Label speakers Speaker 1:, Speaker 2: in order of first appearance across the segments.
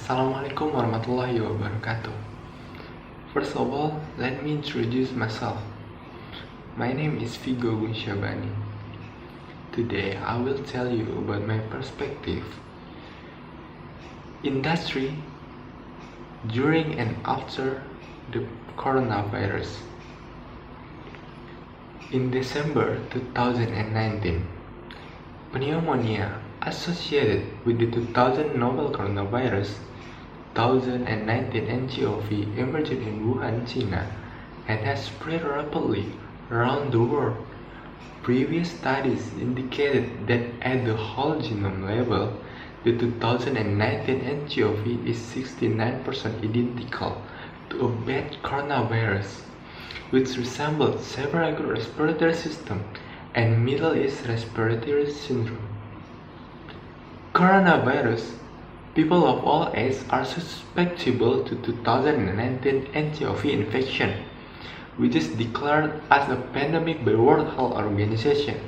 Speaker 1: Assalamualaikum warahmatullahi wabarakatuh. First of all, let me introduce myself. My name is Agung Syahbani. Today, I will tell you about my perspective. Industry during and after the coronavirus. In December 2019, pneumonia associated with the 2000 novel coronavirus 2019 NCOV emerged in Wuhan, China, and has spread rapidly around the world. Previous studies indicated that at the whole genome level, the 2019 NCOV is 69% identical to a bad coronavirus, which resembled several respiratory system and Middle East respiratory syndrome. Coronavirus. People of all ages are susceptible to 2019 NCOV infection, which is declared as a pandemic by World Health Organization.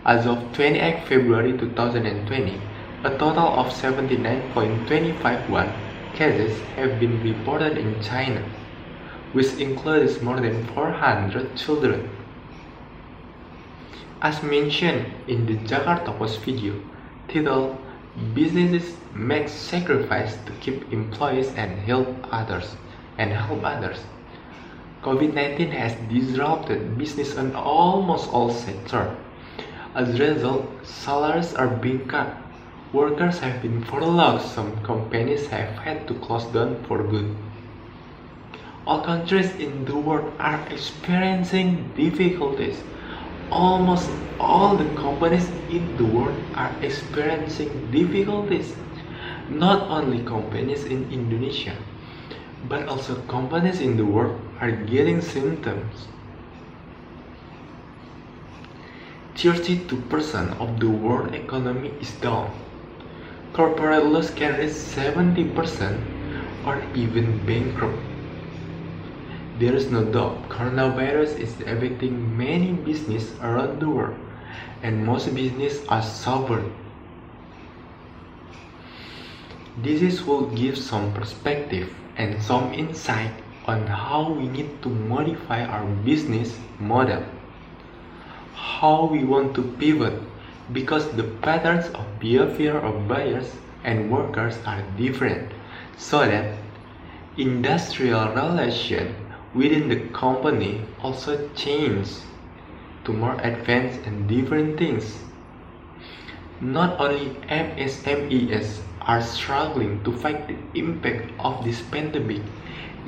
Speaker 1: As of 28 February 2020, a total of 79.251 cases have been reported in China, which includes more than 400 children. As mentioned in the Jakarta Post video titled "Businesses Make Sacrifice to Keep Employees and Help Others," COVID-19 has disrupted business in almost all sectors. As a result, salaries are being cut, workers have been furloughed, some companies have had to close down for good. All countries in the world are experiencing difficulties. Almost all the companies in the world are experiencing difficulties. Not only companies in Indonesia, but also companies in the world are getting symptoms. 32% of the world economy is down. Corporate loss can reach 70% or even bankrupt. There is no doubt coronavirus is affecting many businesses around the world, and most businesses are suffering. This will give some perspective and some insight on how we need to modify our business model, how we want to pivot, because the patterns of behavior of buyers and workers are different, so that industrial relations within the company also change to more advanced and different things. Not only MSMEs are struggling to fight the impact of this pandemic,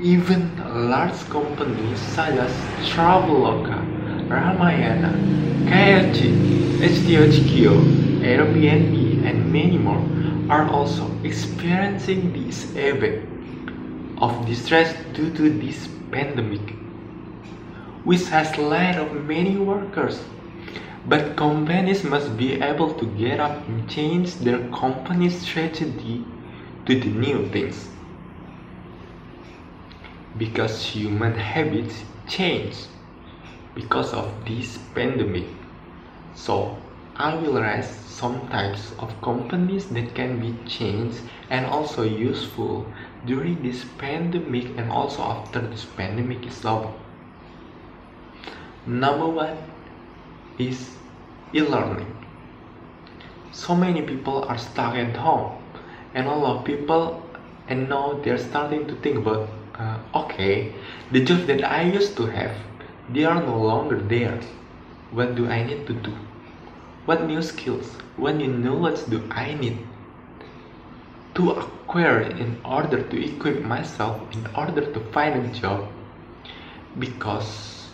Speaker 1: even large companies such as Traveloka, Ramayana, KFC, HTHQ, Airbnb, and many more are also experiencing this effect of distress due to this pandemic, which has led of many workers. But companies must be able to get up and change their company strategy to the new things, because human habits change because of this pandemic. So I will raise some types of companies that can be changed and also useful during this pandemic and also after this pandemic is over. Number one is e-learning. So many people are stuck at home, and a lot of people, and now they're starting to think about, okay, the job that I used to have, they are no longer there. What do I need to do? What new skills, what new knowledge do I need to acquire in order to equip myself in order to find a job? Because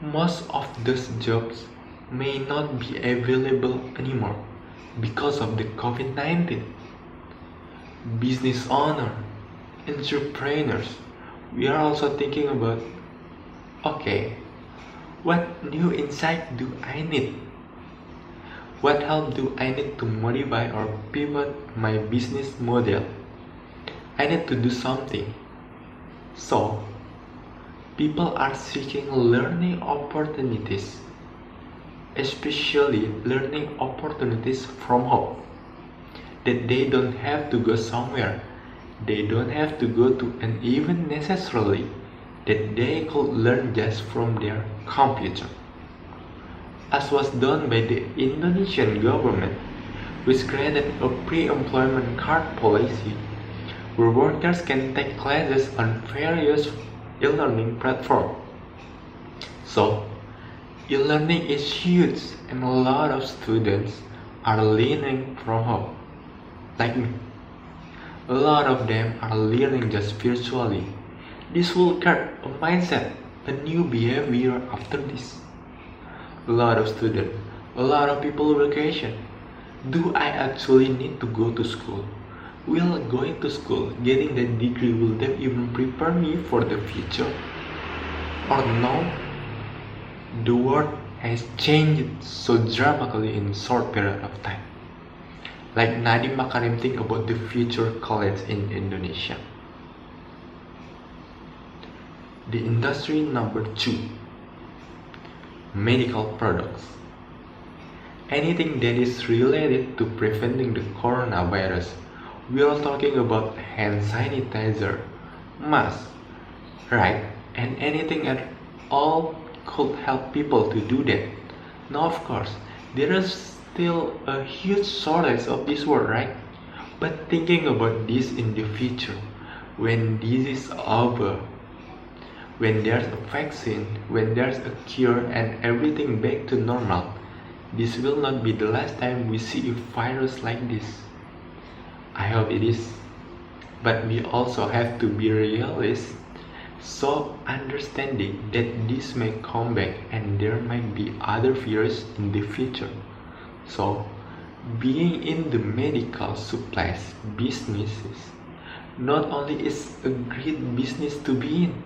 Speaker 1: most of those jobs may not be available anymore because of the COVID-19. Business owner, entrepreneurs, we are also thinking about, okay, what new insight do I need? What help do I need to modify or pivot my business model? I need to do something. So, people are seeking learning opportunities, especially learning opportunities from home, that they don't have to go somewhere They don't have to go to an event necessarily, that they could learn just from their computer. As was done by the Indonesian government, which created a pre-employment card policy where workers can take classes on various e-learning platforms. So, e-learning is huge and a lot of students are learning from home, like me. A lot of them are learning just virtually. This will create a mindset, a new behavior after this. A lot of students, a lot of people vacation. Do I actually need to go to school? Will going to school, getting that degree, will that even prepare me for the future? Or no? The world has changed so dramatically in a short period of time. Like Nadiem Makarim think about the future college in Indonesia. The industry number 2, medical products. Anything that is related to preventing the coronavirus. We are talking about hand sanitizer, mask, right? And anything at all could help people to do that. Now, of course, there is still a huge shortage of this word, right? But thinking about this in the future, when this is over, when there's a vaccine, when there's a cure and everything back to normal, this will not be the last time we see a virus like this. I hope it is. But we also have to be realistic, so understanding that this may come back and there might be other fears in the future. So, being in the medical supplies businesses not only is a great business to be in,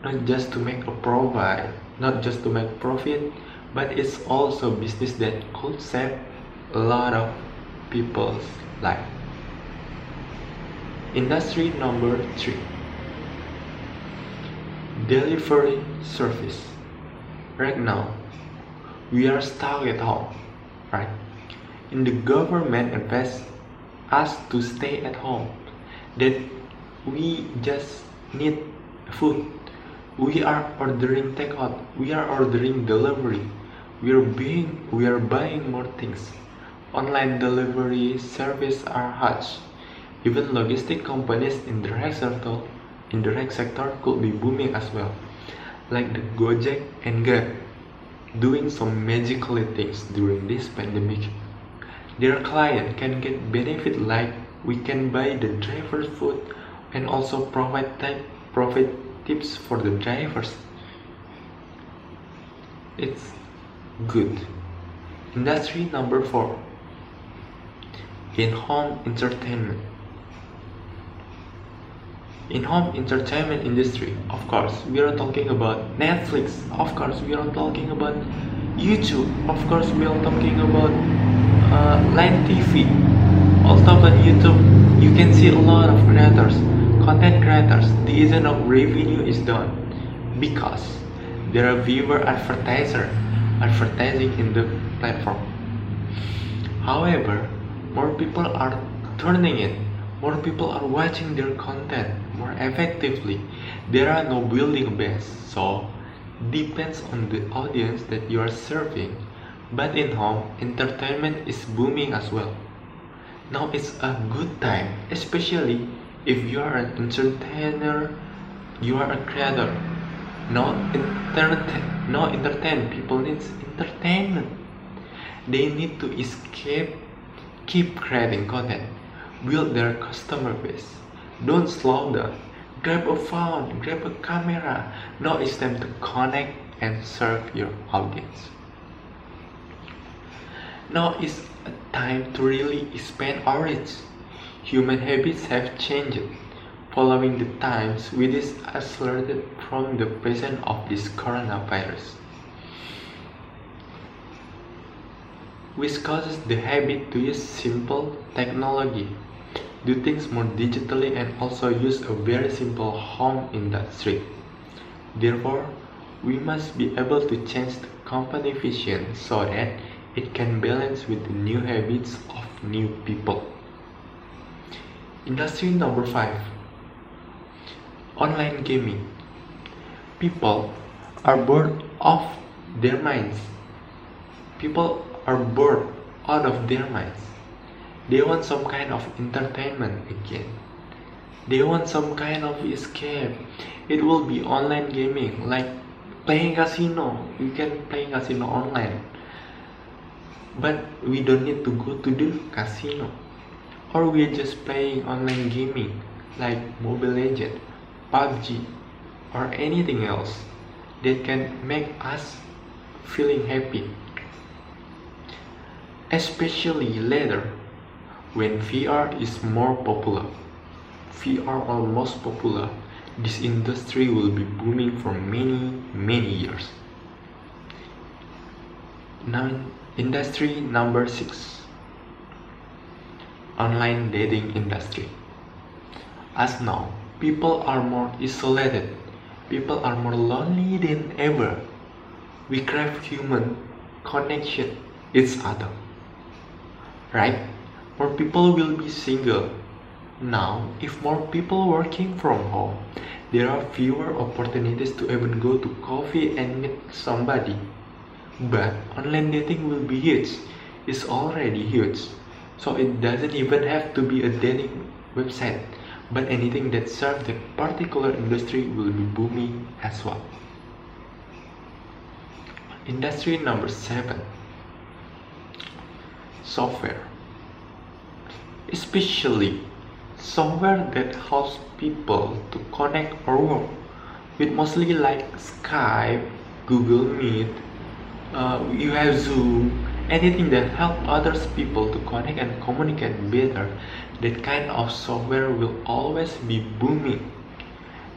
Speaker 1: not just to make a profit, not just to make profit, but it's also a business that could save a lot of people's life. Industry number 3, delivery service. Right now, we are stuck at home, right? And the government advised us to stay at home, that we just need food. We are ordering takeout, we are ordering delivery, we are buying more things. Online delivery service are huge. Even logistic companies in the direct sector could be booming as well, like the Gojek and Grab, doing some magical things during this pandemic. Their client can get benefit like we can buy the driver's food and also provide tips for the drivers. It's good. Industry number 4, in-home entertainment. In-home entertainment industry, of course, we are talking about Netflix, of course, we are talking about YouTube, of course, we are talking about live TV. Also on YouTube, you can see a lot of creators, content creators. The reason of revenue is done because there are viewer advertising in the platform. However, more people are turning in, more people are watching their content more effectively. There are no building base, so depends on the audience that you are serving. But in home, entertainment is booming as well. Now it's a good time, especially if you are an entertainer, you are a creator. Now entertain people needs entertainment. They need to escape, keep creating content, build their customer base. Don't slow down. Grab a phone, grab a camera. Now it's time to connect and serve your audience. Now is a time to really expand our reach. Human habits have changed, following the times which is accelerated from the presence of this coronavirus, which causes the habit to use simple technology, do things more digitally, and also use a very simple home industry. Therefore, we must be able to change the company vision so that it can balance with the new habits of new people. Industry number 5, online gaming. People are bored of their minds. People are bored out of their minds. They want some kind of entertainment again. They want some kind of escape. It will be online gaming, like playing casino. You can play casino online. But we don't need to go to the casino. Or we're just playing online gaming, like Mobile Legends, PUBG, or anything else that can make us feeling happy. Especially later, when VR is more popular. VR almost popular, this industry will be booming for many years. Now, industry number 6, online dating industry. As now, people are more isolated, people are more lonely than ever. We crave human connection each other, right? More people will be single. Now, if more people working from home, there are fewer opportunities to even go to coffee and meet somebody. But online dating will be huge. It's already huge. So it doesn't even have to be a dating website, but anything that serves that particular industry will be booming as well. Industry number 7, software. Especially software that helps people to connect or work with, mostly like Skype, Google Meet, you have Zoom, anything that help others people to connect and communicate better. That kind of software will always be booming.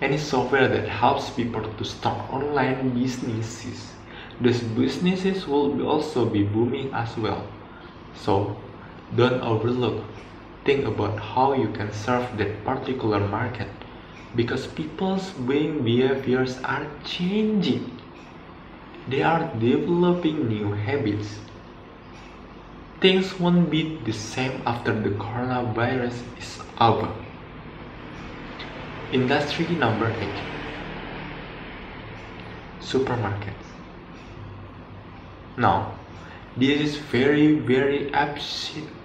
Speaker 1: Any software that helps people to start online businesses, those businesses will also be booming as well. So don't overlook. Think about how you can serve that particular market, because people's buying behaviors are changing. They are developing new habits. Things won't be the same after the coronavirus is over. Industry number 8, supermarkets. Now, this is very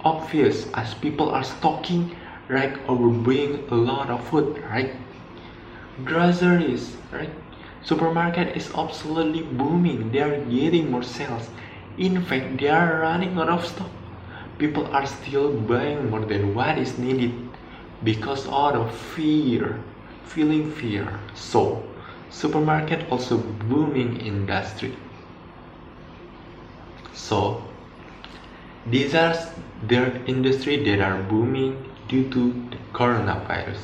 Speaker 1: obvious, as people are stocking right over buying a lot of food, right? Groceries, right? Supermarket is absolutely booming. They are getting more sales. In fact, they are running out of stock. People are still buying more than what is needed because out of fear, feeling fear. So, supermarket also booming industry. So, these are their industry that are booming due to the coronavirus.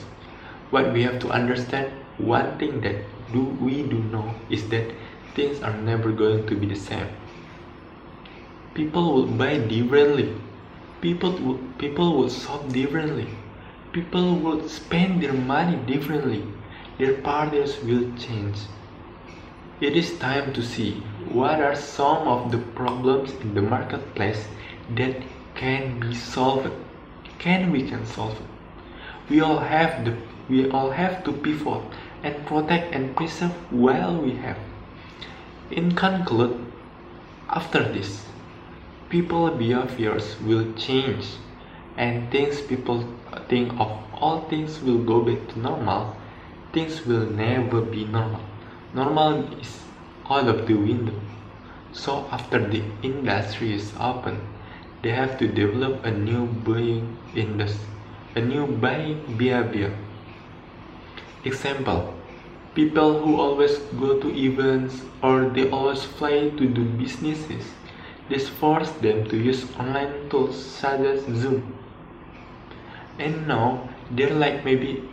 Speaker 1: What we have to understand, one thing that we do know is that things are never going to be the same. People will buy differently. People will shop differently. People will spend their money differently. Their patterns will change. It is time to see what are some of the problems in the marketplace that can be solved. We can solve it. We all have to pivot and protect and preserve while we have. In conclude, after this, people behaviors will change, and things people think of all things will go back to normal. Things will never be normal. Normal is out of the window. So after the industry is open, they have to develop a new buying industry, a new buying behavior. Example, people who always go to events or they always fly to do businesses, this forces them to use online tools such as Zoom. And now they're like, maybe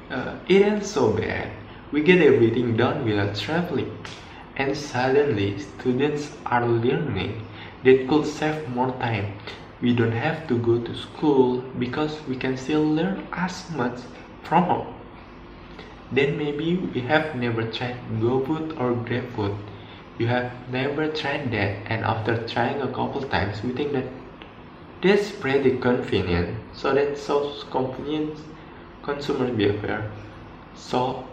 Speaker 1: it ain't so bad. We get everything done without traveling. And suddenly students are learning that could save more time. We don't have to go to school because we can still learn as much from home. Then maybe we have never tried GoFood or GrabFood. You have never tried that, and after trying a couple times, we think that that's pretty convenient. So that solves convenience consumer behavior. So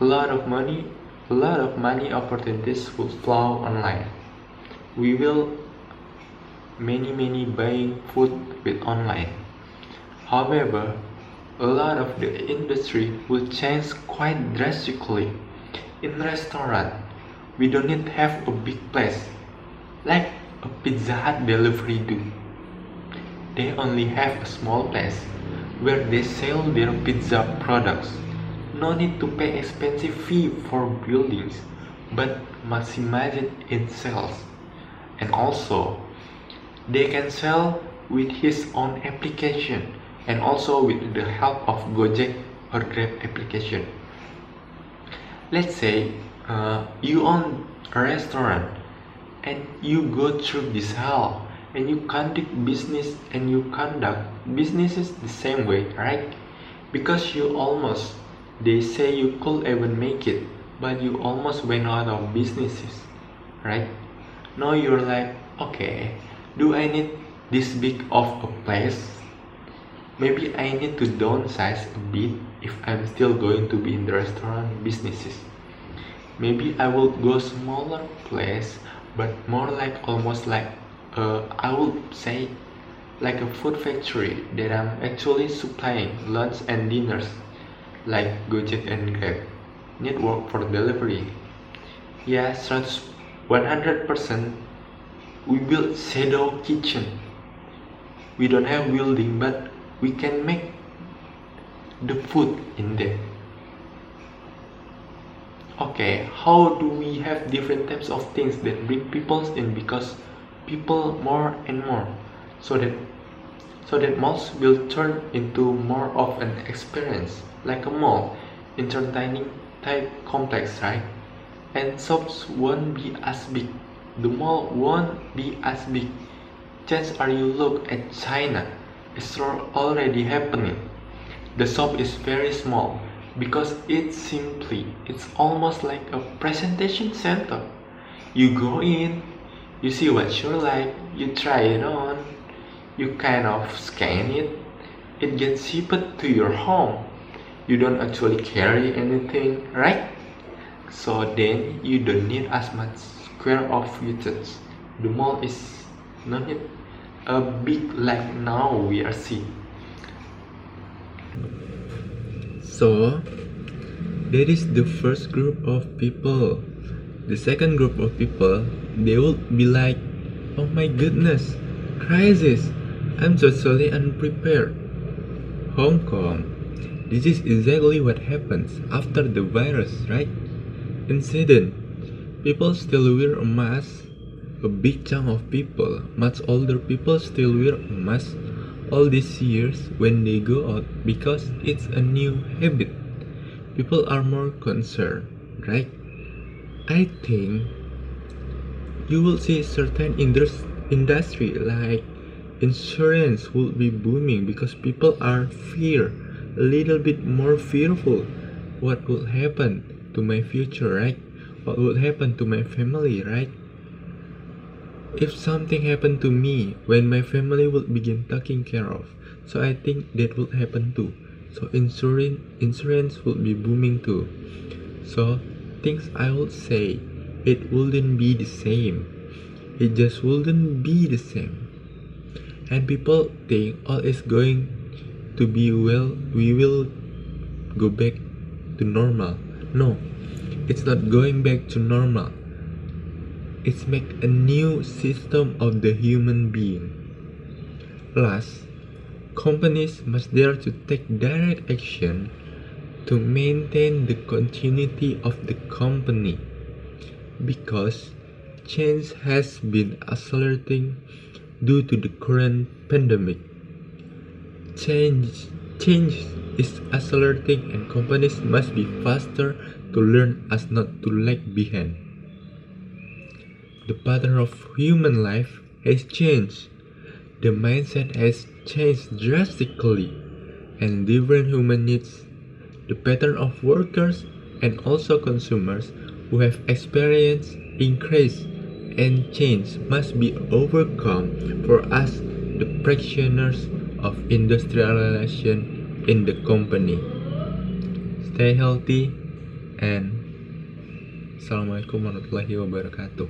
Speaker 1: a lot of money opportunities will flow online. We will many buying food with online. However, a lot of the industry will change quite drastically. In restaurant, we don't need to have a big place like a Pizza Hut delivery do. They only have a small place where they sell their pizza products. No need to pay expensive fee for buildings, but maximize it in sales. And also, they can sell with his own application and also with the help of Gojek or Grab application. Let's say you own a restaurant and you go through this hell and you conduct businesses the same way, right? Because they say you could even make it, but you almost went out of businesses, right? Now you're like, okay, do I need this big of a place? Maybe I need to downsize a bit if I'm still going to be in the restaurant businesses. Maybe I will go smaller place, but more like almost like I would say like a food factory that I'm actually supplying lunch and dinners like Gojek and Grab network for delivery. Yes, 100% we build shadow kitchen. We don't have building, but we can make the food in there. Okay, how do we have different types of things that bring people in? Because people more and more, so that malls will turn into more of an experience, like a mall, entertaining type complex, right? And shops won't be as big. The mall won't be as big. Chances are you look at China, a store already happening. The shop is very small because it's almost like a presentation center. You go in, you see what you like, you try it on, you kind of scan it, it gets shipped to your home. You don't actually carry anything, right? So then you don't need as much square of footage. The mall is not yet a big like now we are seeing. So that is the first group of people. The second group of people, they will be like, oh my goodness, crisis, I'm totally unprepared. Hong Kong, this is exactly what happens after the virus, right? Incident, people still wear a mask. A big chunk of people, much older people, still wear a mask all these years when they go out because it's a new habit. People are more concerned, right? I think you will see certain industry like insurance will be booming because people are a little bit more fearful. What will happen to my future, right? What will happen to my family, right? If something happened to me, when my family will begin taking care of, so I think that will happen too. So insurance will be booming too. So things I would say, it wouldn't be the same. It just wouldn't be the same. And people think all is going to be well, we will go back to normal. No, it's not going back to normal. It's make a new system of the human being. Last, companies must dare to take direct action to maintain the continuity of the company, because change has been accelerating due to the current pandemic. Change is accelerating and companies must be faster to learn as not to lag behind. The pattern of human life has changed. The mindset has changed drastically, and different human needs, the pattern of workers and also consumers who have experienced increase and change must be overcome for us, the practitioners of industrialization in the company. Stay healthy and Assalamualaikum warahmatullahi wabarakatuh.